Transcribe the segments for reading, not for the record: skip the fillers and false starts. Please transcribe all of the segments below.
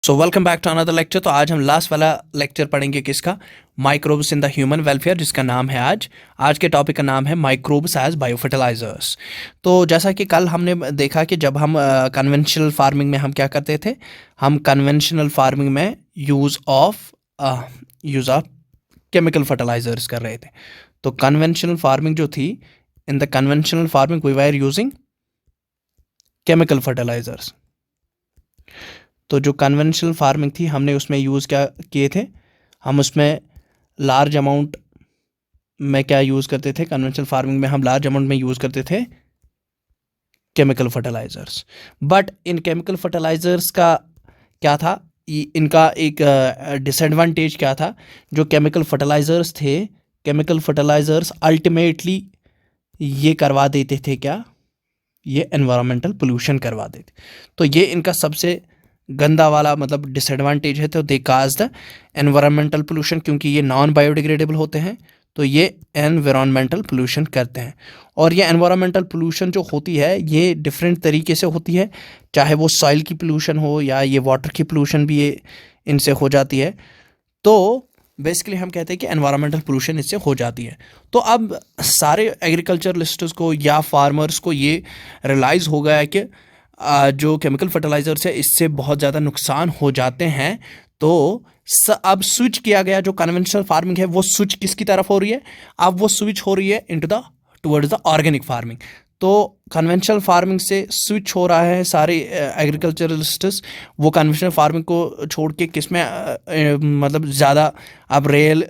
So welcome back to another lecture. तो आज हम लास्ट वाला लेक्चर पढ़ेंगे किसका, microbes in the human welfare, जिसका नाम है आज के टॉपिक का नाम है माइक्रोब्स एज बायोफर्टिलाइजर्स। तो जैसा कि कल हमने देखा कि जब हम कन्वेंशनल फार्मिंग में हम क्या करते थे, हम कन्वेंशनल फार्मिंग में यूज़ ऑफ केमिकल फर्टिलाइजर्स कर रहे थे। तो कन्वेंशनल फार्मिंग जो थी, in the conventional farming we were using chemical fertilisers. तो जो कन्वेंशनल फार्मिंग थी हमने उसमें यूज़ क्या किए थे, हम उसमें लार्ज अमाउंट में क्या यूज़ करते थे, कन्वेंशनल फार्मिंग में हम लार्ज अमाउंट में यूज़ करते थे केमिकल फर्टिलाइजर्स। बट इन केमिकल फर्टिलाइजर्स का क्या था, इनका एक डिसएडवांटेज क्या था। जो केमिकल फर्टिलाइजर्स थे, केमिकल फर्टिलाइजर्स अल्टीमेटली ये करवा देते थे क्या, ये एनवायरमेंटल पोल्यूशन करवा देते। तो ये इनका सबसे गंदा वाला मतलब डिसएडवांटेज है। तो दे काज द एनवायरमेंटल पोल्यूशन, क्योंकि ये नॉन बायोडिग्रेडेबल होते हैं तो ये एनवायरमेंटल पोल्यूशन करते हैं। और ये एनवायरमेंटल पोल्यूशन जो होती है ये डिफरेंट तरीके से होती है, चाहे वो सॉइल की पोल्यूशन हो या ये वाटर की पोल्यूशन भी ये इनसे हो जाती है। तो बेसिकली हम कहते हैं कि एनवायरमेंटल पोल्यूशन इससे हो जाती है। तो अब सारे एग्रीकल्चरलिस्ट्स को या फार्मर्स को ये रियलाइज़ हो गया है कि जो केमिकल फर्टिलाइजर्स है इससे बहुत ज़्यादा नुकसान हो जाते हैं। तो अब स्विच किया गया, जो कन्वेंशनल फार्मिंग है वो स्विच किसकी तरफ हो रही है, अब वो स्विच हो रही है into the towards the organic farming. तो कन्वेंशनल फार्मिंग से स्विच हो रहा है सारे एग्रीकल्चरलिस्ट्स, वो कन्वेंशनल फार्मिंग को छोड़ के किस में मतलब ज़्यादा अब रियल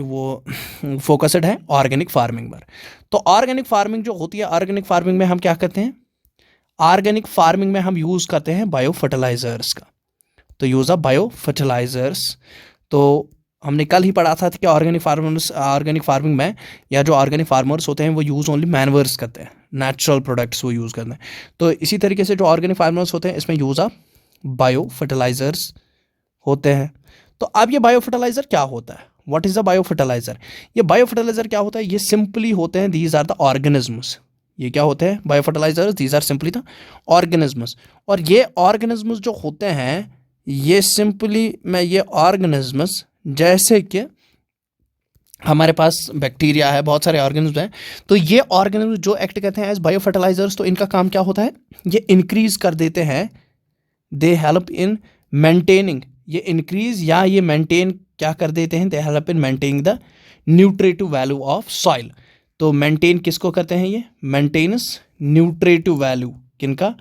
वो फोकस्ड है ऑर्गेनिक फार्मिंग पर। तो ऑर्गेनिक फार्मिंग जो होती है, ऑर्गेनिक फार्मिंग में हम क्या करते हैं, ऑर्गेनिक फार्मिंग में हम यूज़ करते हैं बायो फर्टिलाइजर्स का। तो यूज़ ऑफ बायो फर्टिलाइजर्स, तो हमने कल ही पढ़ा था कि ऑर्गेनिक फार्मिंग में या जो ऑर्गेनिक फार्मर्स होते हैं वो यूज़ ओनली मैनवर्स करते हैं, नेचुरल प्रोडक्ट्स वो यूज़ करते हैं। तो इसी तरीके से जो ऑर्गेनिक फार्मर्स होते हैं इसमें यूज़ ऑफ बायो फर्टिलाइजर्स होते हैं। तो अब ये बायो फर्टिलाइजर क्या होता है, what is the bio fertiliser. ये बायो फर्टिलाइजर क्या होता है, ये सिंपली होते हैं, दीज आर द ऑर्गेनिजम्स। ये क्या होते हैं, bio fertilisers, these are simply the organisms. और ये ऑर्गेनिजम्स जो होते हैं ये सिंपली में ये ऑर्गेनिजम्स, जैसे कि हमारे पास बैक्टीरिया है, बहुत सारे ऑर्गेनिज्म हैं, तो ये ऑर्गेनिज्म जो एक्ट करते हैं एज बायो फर्टिलाइजर्स। तो इनका काम क्या होता है, ये इंक्रीज कर देते हैं, दे हेल्प इन मेंटेनिंग, ये इंक्रीज या ये मेंटेन क्या कर देते हैं, they help in maintaining the nutritive value of soil. तो मेंटेन किसको करते हैं, ये मेंटेनेंस न्यूट्रिटिव वैल्यू, किनका,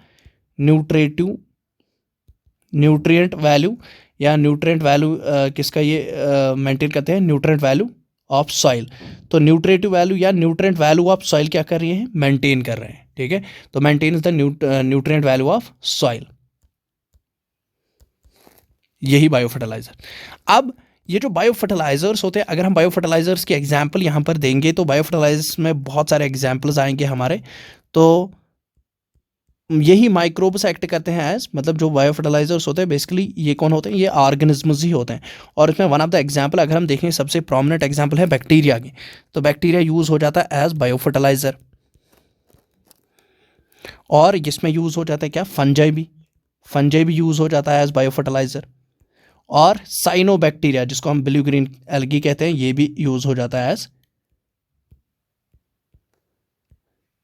न्यूट्रिएंट वैल्यू या न्यूट्रिएंट वैल्यू किसका ये मेंटेन करते हैं, न्यूट्रिएंट वैल्यू ऑफ सॉइल। तो न्यूट्रिटिव वैल्यू या न्यूट्रिएंट वैल्यू ऑफ सॉइल क्या कर रही है, मेंटेन कर रहे हैं, ठीक है। तो maintain the nutrient value of soil, यही बायो फर्टिलाइजर। अब ये जो बायो फर्टिलाइजर्स होते हैं, अगर हम बायो फर्टिलाइजर्स के एग्जांपल यहाँ पर देंगे तो बायो फर्टिलाइजर्स में बहुत सारे एग्जांपल्स आएंगे हमारे। तो यही माइक्रोब्स एक्ट करते हैं एज, मतलब जो बायो फर्टिलाइजर्स होते हैं बेसिकली ये कौन होते हैं, ये ऑर्गेनिजम्स ही होते हैं। और इसमें वन ऑफ द एग्जांपल अगर हम देखें, सबसे प्रोमिनेंट एग्जांपल है बैक्टीरिया की। तो बैक्टीरिया यूज हो जाता है एज बायो फर्टिलाइजर। और इसमें यूज हो जाता है क्या, फंजाई भी यूज हो जाता है एज बायो फर्टिलाइजर। और साइनोबैक्टीरिया, जिसको हम ब्लू ग्रीन एल्गी कहते हैं, ये भी यूज हो जाता है एज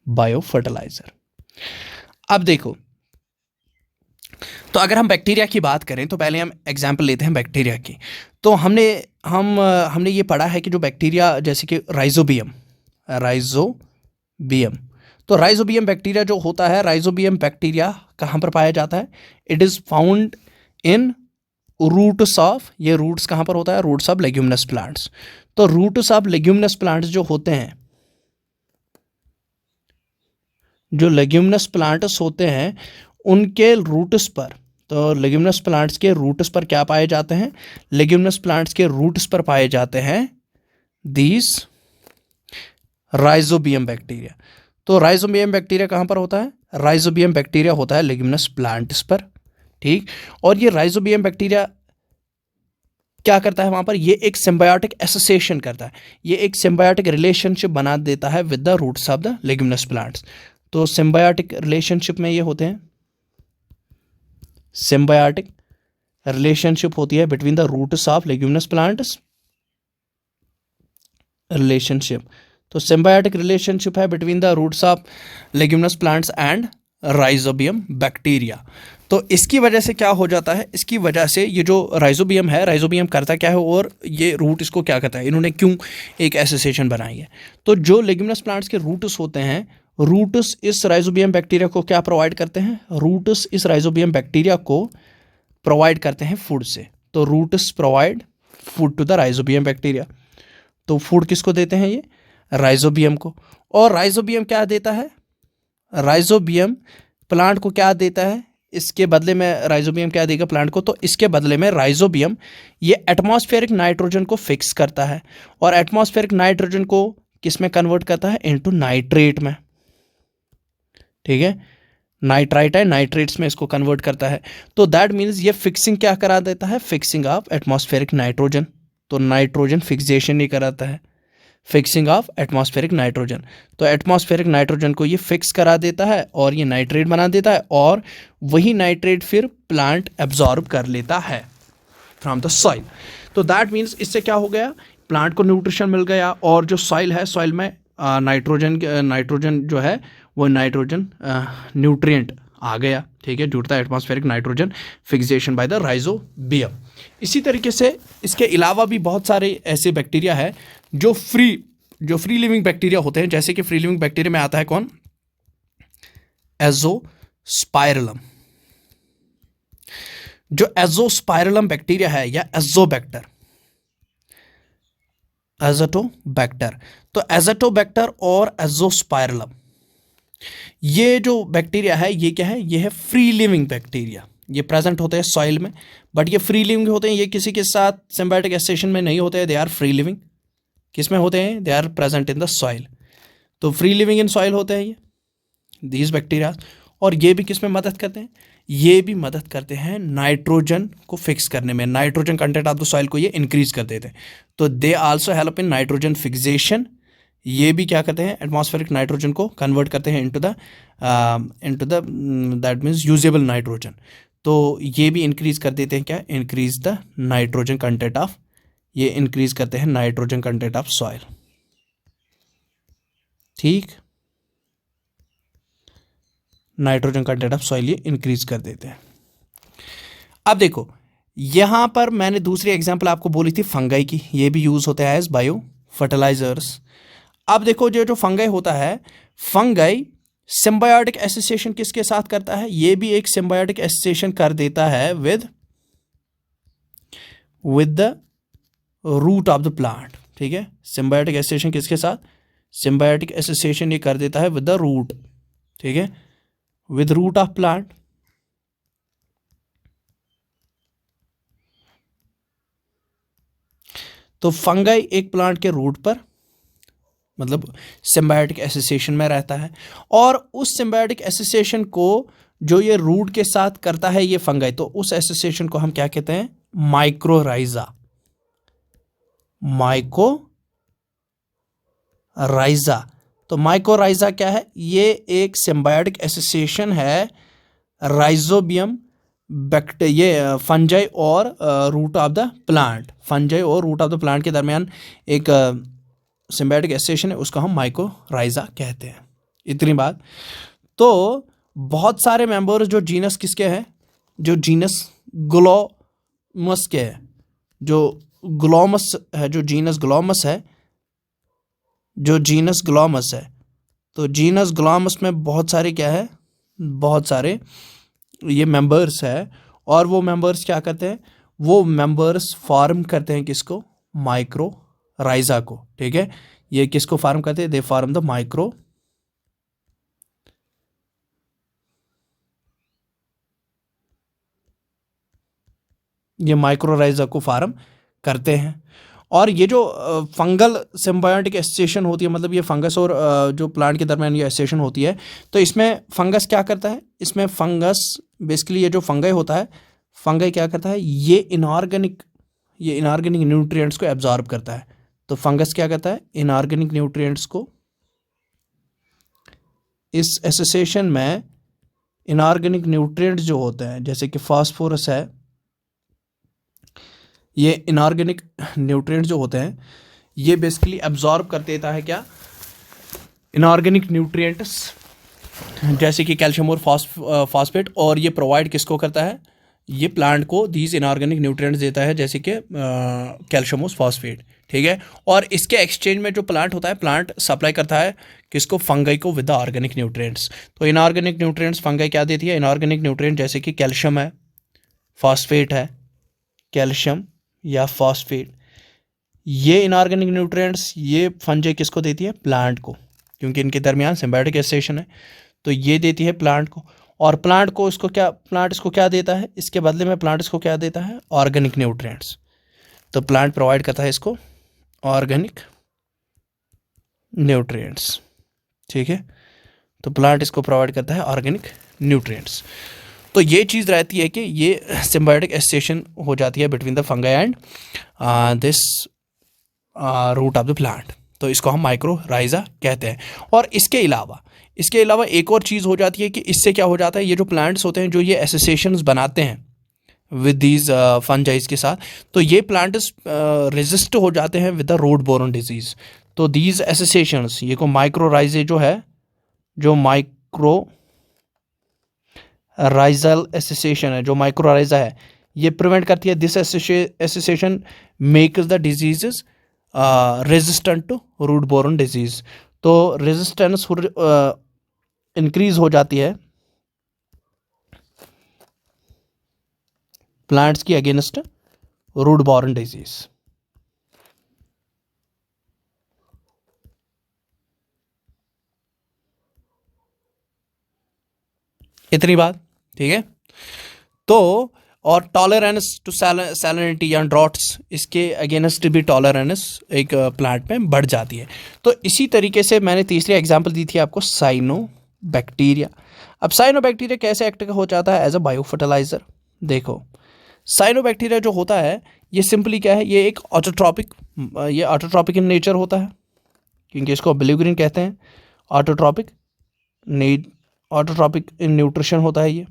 बायो फर्टिलाइजर। अब देखो, तो अगर हम बैक्टीरिया की बात करें तो पहले हम एग्जांपल लेते हैं बैक्टीरिया की। तो हमने ये पढ़ा है कि जो बैक्टीरिया, जैसे कि राइजोबियम, तो राइजोबियम बैक्टीरिया जो होता है, राइजोबियम बैक्टीरिया कहाँ पर पाया जाता है, it is found in roots of, ये रूट्स कहाँ पर होता है, रूट्स ऑफ लेग्यूमिनस प्लांट्स। तो रूट्स ऑफ लेग्यूमिनस प्लांट्स जो होते हैं, जो लेग्यूमिनस प्लांट्स होते हैं उनके रूट्स पर, तो लेग्यूमिनस प्लांट्स के रूट्स पर क्या पाए जाते हैं, लेग्यूमिनस प्लांट्स के रूट्स पर पाए जाते हैं दीज राइजोबियम बैक्टीरिया। तो राइजोबियम बैक्टीरिया कहाँ पर होता है, राइजोबियम बैक्टीरिया होता है लेग्यूमिनस प्लांट्स पर, ठीक। और ये राइजोबियम बैक्टीरिया क्या करता है वहाँ पर, ये एक सिम्बायोटिक एसोसिएशन करता है, ये एक सिम्बायोटिक रिलेशनशिप बना देता है with the roots of the leguminous plants. तो सिम्बायोटिक रिलेशनशिप में ये होते हैं, सिम्बायोटिक रिलेशनशिप होती है between the roots of leguminous plants, relationship, तो सिम्बायोटिक रिलेशनशिप है between the roots of leguminous plants and rhizobium bacteria. तो इसकी वजह से क्या हो जाता है, इसकी वजह से ये जो राइजोबियम है, राइजोबियम करता क्या है और ये रूट इसको क्या करता है, इन्होंने क्यों एक एसोसिएशन बनाई है। तो जो लेग्यूमिनस प्लांट्स के रूट्स होते हैं, रूट्स इस राइजोबियम बैक्टीरिया को क्या प्रोवाइड करते हैं, रूट्स इस राइजोबियम बैक्टीरिया को प्रोवाइड करते हैं फूड से। तो roots provide food to the rhizobium bacteria. तो फूड किसको देते हैं, ये राइजोबियम को। और राइजोबियम क्या देता है, राइजोबियम प्लांट को क्या देता है, इसके बदले में राइजोबियम क्या देगा प्लांट को, तो इसके बदले में राइजोबियम ये एटमॉस्फेरिक नाइट्रोजन को फिक्स करता है और एटमॉस्फेरिक नाइट्रोजन को किस में कन्वर्ट करता है, इनटू नाइट्रेट में। ठीक है, नाइट्राइट है, नाइट्रेट्स में इसको कन्वर्ट करता है। तो दैट मीन्स ये फिक्सिंग क्या करा देता है, फिक्सिंग ऑफ एटमॉस्फेरिक नाइट्रोजन। तो नाइट्रोजन फिक्सेशन नहीं कराता है, फिक्सिंग ऑफ एटमॉस्फेरिक नाइट्रोजन। तो एटमॉस्फेरिक नाइट्रोजन को ये फिक्स करा देता है और ये नाइट्रेट बना देता है और वही नाइट्रेट फिर प्लांट एब्जॉर्ब कर लेता है फ्रॉम द सॉइल। तो दैट मीन्स इससे क्या हो गया, प्लांट को न्यूट्रिशन मिल गया और जो सॉइल है, सॉइल में नाइट्रोजन जो है वो नाइट्रोजन न्यूट्रिएंट आ गया। ठीक है, जुड़ता है atmospheric nitrogen fixation by the rhizobium. इसी तरीके से इसके अलावा भी बहुत सारे ऐसे बैक्टीरिया है जो फ्री लिविंग बैक्टीरिया होते हैं। जैसे कि फ्री लिविंग बैक्टीरिया में आता है कौन, एजोस्पाइरलम। जो एजोस्पाइरलम बैक्टीरिया है या एजोबैक्टर, एजोटोबैक्टर, तो एजोटोबैक्टर और एजोस्पाइरलम, ये जो बैक्टीरिया है ये क्या है, ये है फ्री लिविंग बैक्टीरिया। ये प्रेजेंट होते हैं सॉइल में, बट ये फ्री लिविंग होते हैं, ये किसी के साथ सिम्बायोटिक एसोसिएशन में नहीं होते हैं। दे आर फ्री लिविंग, किस में होते हैं, they are present in the soil. तो फ्री लिविंग इन सॉइल होते हैं ये दीज बैक्टीरिया। और ये भी किस में मदद करते हैं, ये भी मदद करते हैं नाइट्रोजन को फिक्स करने में, nitrogen content of the soil को ये इंक्रीज कर देते हैं। तो they also help in nitrogen fixation. ये भी क्या करते हैं, एटमॉस्फेरिक नाइट्रोजन को कन्वर्ट करते हैं into the that means usable nitrogen. तो ये भी इंक्रीज कर देते हैं क्या, increase the nitrogen content of, ये इंक्रीज करते हैं नाइट्रोजन कंटेंट ऑफ सॉइल। ठीक, नाइट्रोजन कंटेंट ऑफ सॉइल ये इंक्रीज कर देते हैं। अब देखो यहां पर मैंने दूसरी एग्जांपल आपको बोली थी फंगाई की, ये भी यूज होता है एज बायो फर्टिलाइजर्स। अब देखो जो फंगाई होता है, फंगाई सिम्बायोटिक एसोसिएशन किसके साथ करता है, ये भी एक सिम्बायोटिक एसोसिएशन कर देता है with the root of the plant. ठीक है, सिम्बायोटिक एसोसिएशन किसके साथ, सिम्बायोटिक एसोसिएशन ये कर देता है विद द रूट। ठीक है, विद रूट ऑफ प्लांट। तो फंगाई एक प्लांट के रूट पर मतलब सिम्बायोटिक एसोसिएशन में रहता है और उस सिम्बायोटिक एसोसिएशन को जो ये रूट के साथ करता है ये फंगाई, तो उस एसोसिएशन को हम क्या कहते हैं, माइक्रोराइजा। माइक्रोराइजा, तो माइक्रोराइजा क्या है, ये एक सिम्बायोटिक एसोसिएशन है राइजोबियम ये फंजाई और root of the plant, fungi और रूट ऑफ द प्लांट के दरमियान एक सिम्बायोटिक एसोसिएशन है, उसको हम माइक्रोराइजा कहते हैं। इतनी बात। तो बहुत सारे मेंबर्स जो जीनस किसके हैं, जो जीनस ग्लोमस के हैं, जो ग्लोमस है, जो जीनस ग्लोमस है, जो जीनस ग्लोमस है, तो जीनस ग्लोमस में बहुत सारे क्या है, बहुत सारे ये मेंबर्स है और वो मेंबर्स क्या करते हैं, वो मेंबर्स फॉर्म करते हैं किसको, माइक्रोराइजा को। ठीक है, ये किसको फॉर्म करते हैं, दे फॉर्म द माइक्रो, ये माइक्रोराइजा को फॉर्म करते हैं। और ये जो फंगल सिम्बायोटिक एसोसिएशन होती है, मतलब ये फंगस और जो प्लांट के दरमियान ये एसोसिएशन होती है, तो इसमें फंगस क्या करता है, इसमें फंगस बेसिकली ये जो फंगाई होता है, फंगाई क्या करता है, ये इनऑर्गेनिक न्यूट्रिएंट्स को एब्जॉर्ब करता है। तो फंगस क्या करता है, इनऑर्गेनिक न्यूट्रिएंट्स को, इस एसोसिएशन में इनऑर्गेनिक न्यूट्रिएंट्स जो होते हैं जैसे कि फास्फोरस है, ये इनऑर्गेनिक न्यूट्रिएंट्स जो होते हैं ये बेसिकली एब्जॉर्ब कर देता है क्या, इनऑर्गेनिक न्यूट्रिएंट्स जैसे कि कैल्शियम और फॉस्फेट, और ये प्रोवाइड किसको करता है, ये प्लांट को दीज इनऑर्गेनिक न्यूट्रिएंट्स देता है जैसे कि कैल्शियम और फॉस्फेट, ठीक है। और इसके एक्सचेंज में जो प्लांट होता है, प्लांट सप्लाई करता है किसको, फंगई को विद द ऑर्गेनिक न्यूट्रिएंट्स। तो इनऑर्गेनिक न्यूट्रिएंट्स फंगई क्या देती है, इनऑर्गेनिक न्यूट्रिएंट जैसे कि कैल्शियम है, फॉस्फेट है, कैल्शियम या फॉस्फेट, ये इनऑर्गेनिक न्यूट्रिएंट्स ये फंजाई किसको देती है, प्लांट को, क्योंकि इनके दरमियान सिम्बायोटिक एसोसिएशन है, तो ये देती है प्लांट को। और प्लांट को इसको क्या, प्लांट इसको क्या देता है, इसके बदले में प्लांट इसको क्या देता है, ऑर्गेनिक न्यूट्रिएंट्स। तो प्लांट प्रोवाइड करता है इसको ऑर्गेनिक न्यूट्रिएंट्स, ठीक है। तो प्लांट इसको प्रोवाइड करता है ऑर्गेनिक न्यूट्रिएंट्स। तो ये चीज़ रहती है कि ये सिम्बायोटिक एसोसिएशन हो जाती है between the fungi and this root of the plant, तो इसको हम माइक्रोराइजा कहते हैं। और इसके अलावा एक और चीज़ हो जाती है कि इससे क्या हो जाता है, ये जो प्लांट्स होते हैं जो ये एसोसिएशंस बनाते हैं विद दीज फंजाइज के साथ, तो ये प्लांट्स रेजिस्ट हो जाते हैं with the road boron disease. तो दीज एसोसिएशंस, ये को माइक्रोराइजे जो है, जो माइक्रोराइजल एसोसिएशन है, जो माइक्रोराइजा है, ये प्रिवेंट करती है, this association makes the diseases resistant to root borne disease. तो रेजिस्टेंस इंक्रीज हो जाती है प्लांट्स की अगेंस्ट रूट बोरन डिजीज। इतनी बात, ठीक है। तो और टॉलरेंस टू सैलिनिटी या ड्रॉट्स, इसके अगेंस्ट भी टॉलरेंस एक प्लांट में बढ़ जाती है। तो इसी तरीके से मैंने तीसरी एग्जांपल दी थी आपको, साइनोबैक्टीरिया। अब साइनोबैक्टीरिया कैसे एक्ट हो जाता है एज अ बायो फर्टिलाइजर। देखो साइनोबैक्टीरिया जो होता है ये सिंपली क्या है, ये एक ऑटोट्रॉपिक, ये ऑटोट्रॉपिक इन नेचर होता है, क्योंकि इसको बिलीग्रीन कहते हैं। ऑटोट्रॉपिक इन न्यूट्रिशन होता है ये।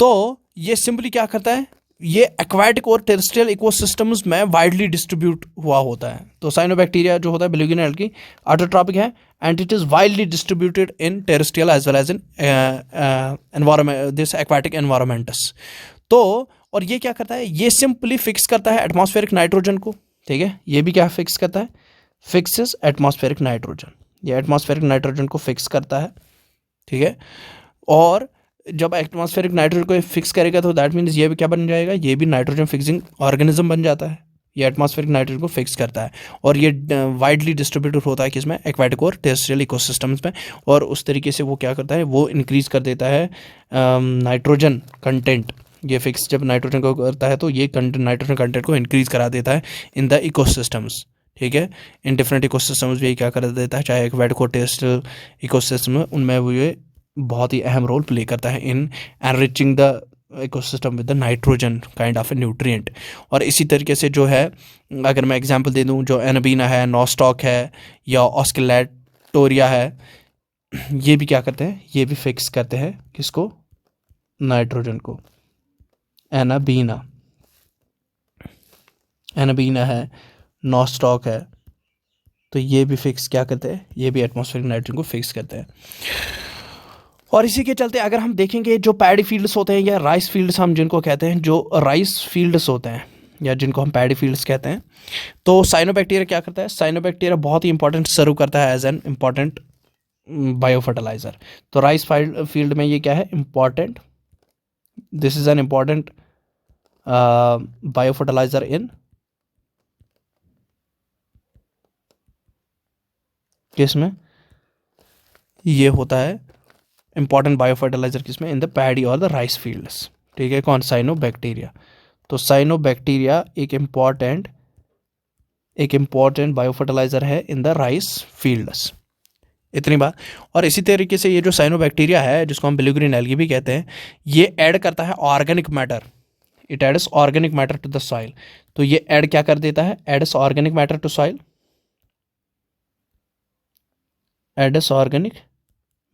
तो ये सिंपली क्या करता है, ये एक्वाटिक और टेरेस्ट्रियल इकोसिस्टम्स में वाइडली डिस्ट्रीब्यूट हुआ होता है। तो साइनोबैक्टीरिया जो होता है बिलीग्रीन एल्गी ऑटोट्रॉपिक है and it is widely distributed in terrestrial as well as in environment, this aquatic environments. तो और ये क्या करता है, ये सिंपली फिक्स करता है एटमॉस्फेरिक नाइट्रोजन को, ठीक है। ये भी क्या फिक्स करता है, फिक्सेस एटमॉस्फेरिक नाइट्रोजन, ये एटमॉस्फेरिक नाइट्रोजन को फिक्स करता है, ठीक है। और जब एटमॉस्फेरिक नाइट्रोजन को फिक्स करेगा तो दैट मीन्स ये भी क्या बन जाएगा, ये भी नाइट्रोजन फिक्सिंग ऑर्गेनिज्म बन जाता है। ये एटमॉस्फेरिक नाइट्रोजन को फिक्स करता है और ये वाइडली डिस्ट्रीब्यूटेड होता है किसमें, एक्वाटिक और टेरेस्ट्रियल इकोसिस्टम्स में। और उस तरीके से वो क्या करता है, वो इंक्रीज कर देता है नाइट्रोजन कंटेंट। ये फिक्स जब नाइट्रोजन को करता है तो ये नाइट्रोजन कंटेंट को इंक्रीज करा देता है इन द इकोसिस्टम्स, ठीक है। इन डिफरेंट इकोसिस्टम्स भी क्या कर देता है, चाहे एक्वाटिक और टेरेस्ट्रियल इकोसिस्टम उनमें वो ये बहुत ही अहम रोल प्ले करता है in enriching the ecosystem with the nitrogen kind of a nutrient. और इसी तरीके से जो है, अगर मैं एग्जांपल दे दूं, जो एनाबीना है, नॉस्टॉक है या ऑस्किलेटोरिया है, ये भी क्या करते हैं, ये भी फिक्स करते हैं किसको, नाइट्रोजन को। एनाबीना है, नॉस्टॉक है, तो ये भी फिक्स क्या करते हैं, ये भी एटमॉस्फेरिक नाइट्रोजन को फिक्स करते हैं। और इसी के चलते अगर हम देखेंगे जो पैडी फील्ड्स होते हैं या राइस फील्ड्स हम जिनको कहते हैं, जो राइस फील्ड्स होते हैं या जिनको हम पैडी फील्ड्स कहते हैं, तो साइनोबैक्टीरिया क्या करता है, साइनोबैक्टीरिया बहुत ही इंपॉर्टेंट सर्व करता है as an important bio fertilizer. तो राइस फील्ड में ये क्या है, important, this is an important bio fertilizer in किसमें, ये होता है इंपॉर्टेंट बायो फर्टिलाइजर किसमें, इन द पैडी और द राइस फील्ड्स, ठीक है। कौन, साइनोबैक्टीरिया। तो साइनोबैक्टीरिया एक इम्पॉर्टेंट बायो फर्टिलाइजर है इन द राइस फील्ड्स। इतनी बात। और इसी तरीके से ये जो साइनोबैक्टीरिया है जिसको हम बिलीग्रीन एल्गी भी कहते हैं, ये ऐड करता है organic matter, it adds organic matter to the soil. तो ये ऐड क्या कर देता है, adds organic matter to soil, adds organic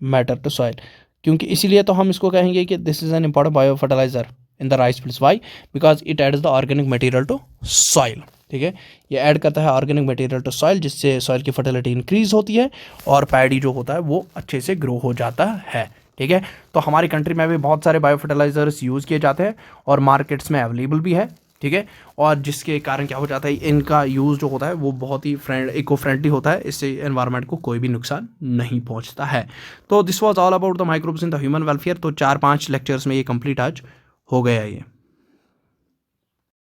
matter to soil, क्योंकि इसीलिए तो हम इसको कहेंगे कि this is an important bio fertilizer in the rice fields. Why? Because it adds the organic material to soil. ठीक है, ये ऐड करता है ऑर्गेनिक मटेरियल टू सॉइल, जिससे सॉइल की फर्टिलिटी इंक्रीज होती है और पैडी जो होता है वो अच्छे से ग्रो हो जाता है. ठीक है, तो हमारी कंट्री में भी बहुत सारे बायो फर्टिलाइजर्स यूज़ किए जाते हैं और मार्केट्स में अवेलेबल भी है. ठीक है, और जिसके कारण क्या हो जाता है, इनका यूज़ जो होता है वो बहुत ही इको फ्रेंडली होता है, इससे एनवायरनमेंट को कोई भी नुकसान नहीं पहुंचता है. तो this was all about the microbes in the human welfare. तो 4-5 लेक्चर्स में ये कंप्लीट आज हो गया ये.